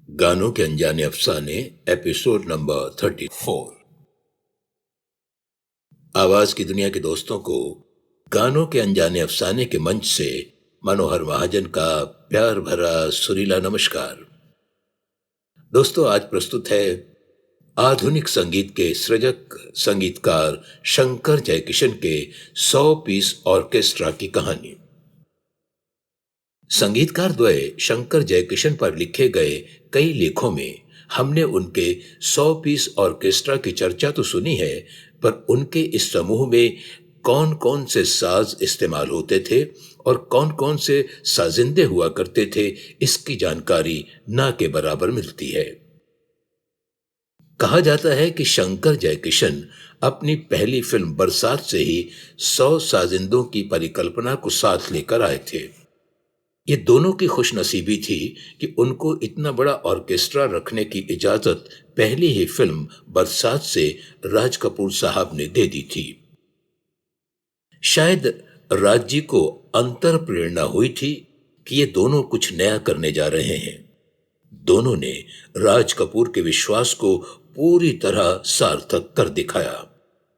गानों के अनजाने अफसाने एपिसोड नंबर 34। आवाज की दुनिया के दोस्तों को गानों के अनजाने अफसाने के मंच से मनोहर महाजन का प्यार भरा सुरीला नमस्कार। दोस्तों, आज प्रस्तुत है आधुनिक संगीत के सृजक संगीतकार शंकर जयकिशन के 100 पीस ऑर्केस्ट्रा की कहानी। संगीतकार द्वय शंकर जयकिशन पर लिखे गए कई लेखों में हमने उनके 100 पीस ऑर्केस्ट्रा की चर्चा तो सुनी है, पर उनके इस समूह में कौन कौन से साज इस्तेमाल होते थे और कौन कौन से साजिंदे हुआ करते थे, इसकी जानकारी ना के बराबर मिलती है। कहा जाता है कि शंकर जयकिशन अपनी पहली फिल्म बरसात से ही 100 साजिंदों की परिकल्पना को साथ लेकर आए थे। ये दोनों की खुशनसीबी थी कि उनको इतना बड़ा ऑर्केस्ट्रा रखने की इजाजत पहली ही फिल्म बरसात से राज कपूर साहब ने दे दी थी। शायद राज जी को अंतर प्रेरणा हुई थी कि ये दोनों कुछ नया करने जा रहे हैं। दोनों ने राज कपूर के विश्वास को पूरी तरह सार्थक कर दिखाया।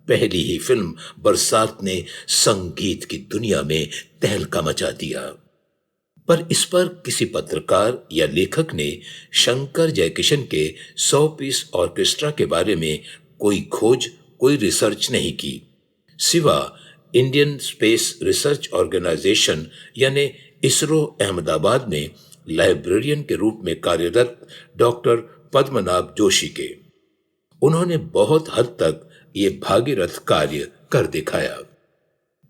पहली ही फिल्म बरसात ने संगीत की दुनिया में तहलका मचा दिया। पर इस पर किसी पत्रकार या लेखक ने शंकर जयकिशन के 100 पीस ऑर्केस्ट्रा के बारे में कोई खोज, कोई रिसर्च नहीं की, सिवा इंडियन स्पेस रिसर्च ऑर्गेनाइजेशन यानी इसरो अहमदाबाद में लाइब्रेरियन के रूप में कार्यरत डॉक्टर पद्मनाभ जोशी के। उन्होंने बहुत हद तक ये भागीरथ कार्य कर दिखाया।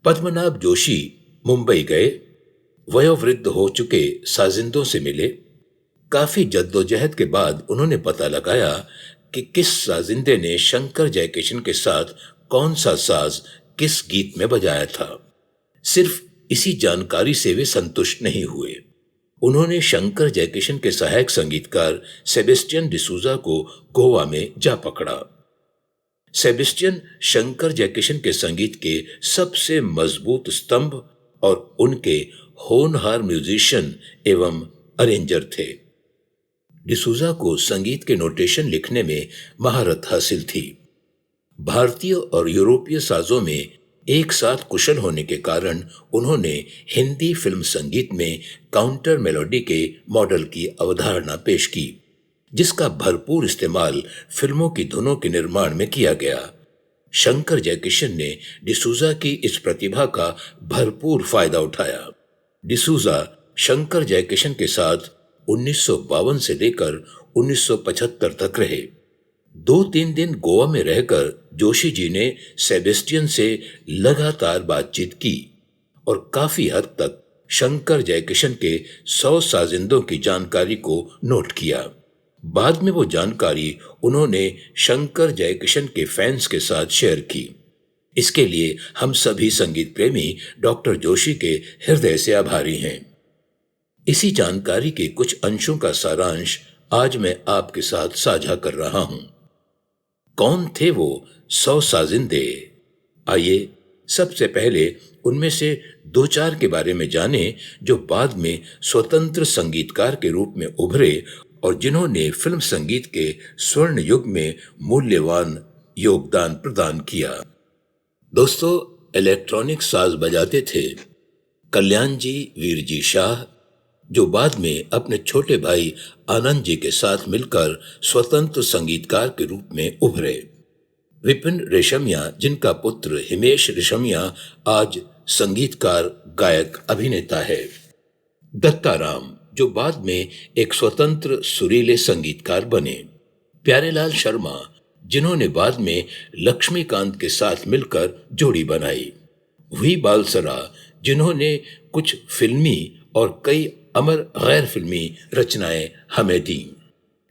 पद्मनाभ जोशी मुंबई गए, वयोवृद्ध हो चुके साजिंदों से मिले। काफी जद्दोजहद के बाद उन्होंने पता लगाया कि किस साजिंदे ने शंकर जयकिशन के साथ कौन सा साज किस गीत में बजाया था। सिर्फ इसी जानकारी से वे संतुष्ट नहीं हुए। उन्होंने शंकर जयकिशन के सहायक संगीतकार सेबेस्टियन डिसूजा को गोवा में जा पकड़ा। सेबेस्टियन शंकर जयकिशन के संगीत के सबसे मजबूत स्तंभ और उनके होनहार म्यूजिशियन एवं अरेंजर थे। डिसूजा को संगीत के नोटेशन लिखने में महारत हासिल थी। भारतीय और यूरोपीय साजों में एक साथ कुशल होने के कारण उन्होंने हिंदी फिल्म संगीत में काउंटर मेलोडी के मॉडल की अवधारणा पेश की, जिसका भरपूर इस्तेमाल फिल्मों की धुनों के निर्माण में किया गया। शंकर जयकिशन ने डिसूजा की इस प्रतिभा का भरपूर फायदा उठाया। डिसूजा शंकर जयकिशन के साथ 1952 से लेकर 1975 तक रहे। 2-3 दिन गोवा में रहकर जोशी जी ने सेबेस्टियन से लगातार बातचीत की और काफी हद तक शंकर जयकिशन के 100 साजिंदों की जानकारी को नोट किया। बाद में वो जानकारी उन्होंने शंकर जयकिशन के फैंस के साथ शेयर की। इसके लिए हम सभी संगीत प्रेमी डॉक्टर जोशी के हृदय से आभारी हैं। इसी जानकारी के कुछ अंशों का सारांश आज मैं आपके साथ साझा कर रहा हूं। कौन थे वो 100 साजिंदे? आइए सबसे पहले उनमें से 2-4 के बारे में जानें, जो बाद में स्वतंत्र संगीतकार के रूप में उभरे और जिन्होंने फिल्म संगीत के स्वर्ण युग में मूल्यवान योगदान प्रदान किया। दोस्तों, इलेक्ट्रॉनिक साज बजाते थे कल्याण जी वीरजी शाह, जो बाद में अपने छोटे भाई आनंद जी के साथ मिलकर स्वतंत्र संगीतकार के रूप में उभरे। विपिन रेशमिया, जिनका पुत्र हिमेश रेशमिया आज संगीतकार, गायक, अभिनेता है। दत्ताराम, जो बाद में एक स्वतंत्र सुरीले संगीतकार बने। प्यारेलाल शर्मा, जिन्होंने बाद में लक्ष्मीकांत के साथ मिलकर जोड़ी बनाई। वी बालसरा, जिन्होंने कुछ फिल्मी और कई अमर गैर फिल्मी रचनाएं हमें दी।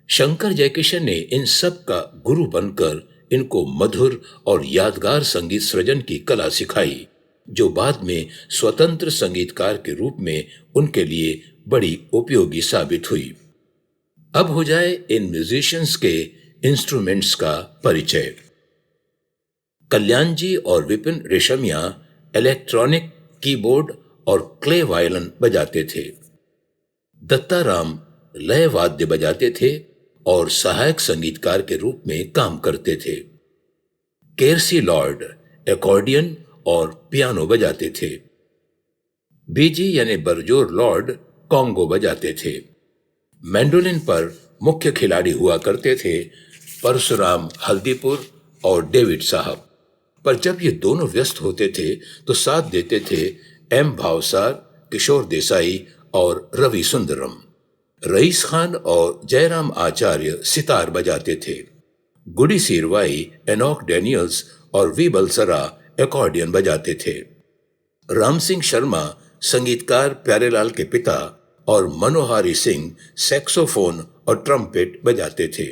शंकर जयकिशन ने इन सब का गुरु बनकर इनको मधुर और यादगार संगीत सृजन की कला सिखाई, जो बाद में स्वतंत्र संगीतकार के रूप में उनके लिए बड़ी उपयोगी साबित हुई। अब हो जाए इन म्यूजिशियंस के इंस्ट्रूमेंट्स का परिचय। कल्याण जी और विपिन रेशमिया इलेक्ट्रॉनिक कीबोर्ड और क्ले वायलिन बजाते थे। दत्ताराम लय वाद्य बजाते थे और सहायक संगीतकार के रूप में काम करते थे। केरसी लॉर्ड एकॉर्डियन और पियानो बजाते थे। बीजी यानी बरजोर लॉर्ड कॉन्गो बजाते थे। मैंडोलिन पर मुख्य खिलाड़ी हुआ करते थे परशुराम हल्दीपुर और डेविड साहब। पर जब ये दोनों व्यस्त होते थे तो साथ देते थे एम भावसार, किशोर देसाई और रवि सुंदरम। रईस खान और जयराम आचार्य सितार बजाते थे। गुडी सीरवाई, एनॉक डैनियल्स और वी बलसरा एकॉर्डियन बजाते थे। राम सिंह शर्मा संगीतकार प्यारेलाल के पिता और मनोहारी सिंह सैक्सोफोन और ट्रम्पेट बजाते थे।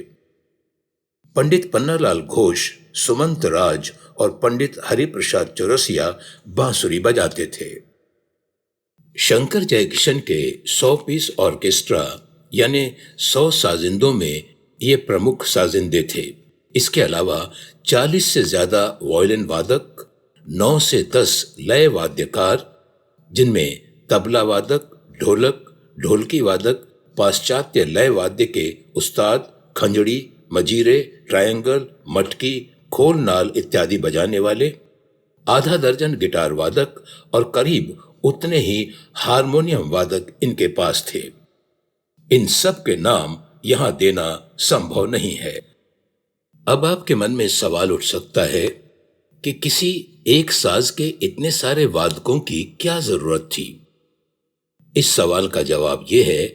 पंडित पन्नालाल घोष, सुमंत राज और पंडित हरिप्रसाद चौरसिया बांसुरी बजाते थे। शंकर जयकिशन के 100 पीस ऑर्केस्ट्रा यानी 100 साजिंदों में ये प्रमुख साजिंदे थे। इसके अलावा 40 से ज्यादा वायलिन वादक, 9 से 10 लय वाद्यकार, जिनमें तबला वादक, ढोलक, ढोलकी वादक, पाश्चात्य लय वाद्य के उस्ताद, खंजड़ी, मजीरे, ट्रायंगल, मटकी, खोल नाल इत्यादि बजाने वाले, आधा दर्जन गिटार वादक और करीब उतने ही हारमोनियम वादक इनके पास थे। इन सब के नाम यहां देना संभव नहीं है। अब आपके मन में सवाल उठ सकता है कि किसी एक साज के इतने सारे वादकों की क्या जरूरत थी? इस सवाल का जवाब यह है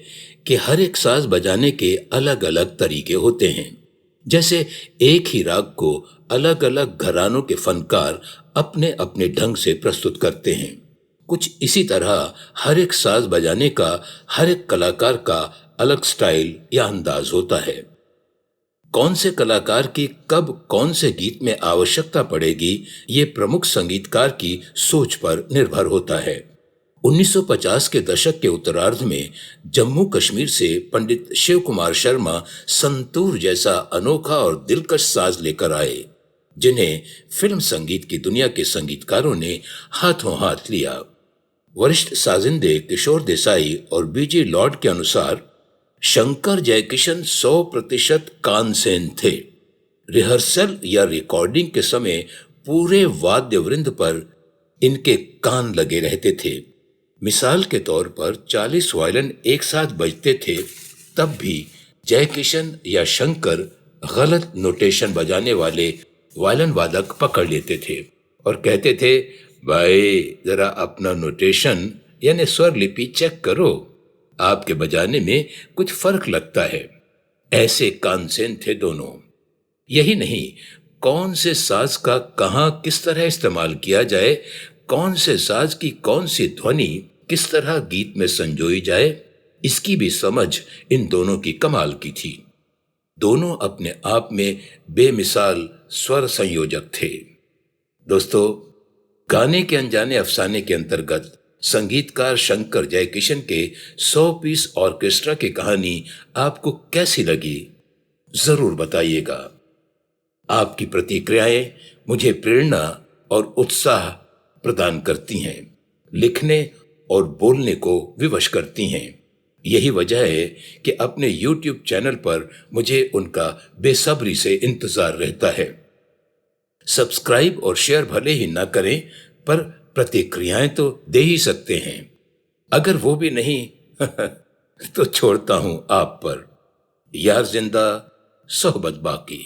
कि हर एक साज बजाने के अलग अलग तरीके होते हैं। जैसे एक ही राग को अलग अलग घरानों के फनकार अपने अपने ढंग से प्रस्तुत करते हैं। कुछ इसी तरह हर एक साज बजाने का हर एक कलाकार का अलग स्टाइल या अंदाज होता है। कौन से कलाकार की कब कौन से गीत में आवश्यकता पड़ेगी, ये प्रमुख संगीतकार की सोच पर निर्भर होता है। 1950 के दशक के उत्तरार्ध में जम्मू कश्मीर से पंडित शिव कुमार शर्मा संतूर जैसा अनोखा और दिलकश साज लेकर आए, जिन्हें फिल्म संगीत की दुनिया के संगीतकारों ने हाथों हाथ लिया। वरिष्ठ साजिंदे किशोर देसाई और बीजी लॉर्ड के अनुसार शंकर जयकिशन 100% कानसेन थे। रिहर्सल या रिकॉर्डिंग के समय पूरे वाद्य वृंद पर इनके कान लगे रहते थे। मिसाल के तौर पर 40 वायलिन एक साथ बजते थे, तब भी जयकिशन या शंकर गलत नोटेशन बजाने वाले वायलिन वादक पकड़ लेते थे और कहते थे, भाई जरा अपना नोटेशन यानी स्वर लिपि चेक करो, आपके बजाने में कुछ फर्क लगता है। ऐसे कानसेन थे दोनों। यही नहीं, कौन से साज का कहां किस तरह इस्तेमाल किया जाए, कौन से साज की कौन सी ध्वनि किस तरह गीत में संजोई जाए, इसकी भी समझ इन दोनों की कमाल की थी। दोनों अपने आप में बेमिसाल स्वर संयोजक थे। दोस्तों, गाने के अनजाने अफसाने के अंतर्गत संगीतकार शंकर जयकिशन के 100 पीस ऑर्केस्ट्रा की कहानी आपको कैसी लगी, जरूर बताइएगा। आपकी प्रतिक्रियाएं मुझे प्रेरणा और उत्साह प्रदान करती हैं, लिखने और बोलने को विवश करती हैं। यही वजह है कि अपने YouTube चैनल पर मुझे उनका बेसब्री से इंतजार रहता है। सब्सक्राइब और शेयर भले ही ना करें, पर प्रतिक्रियाएं तो दे ही सकते हैं। अगर वो भी नहीं तो छोड़ता हूं आप पर। यार जिंदा, सोहबत बाकी।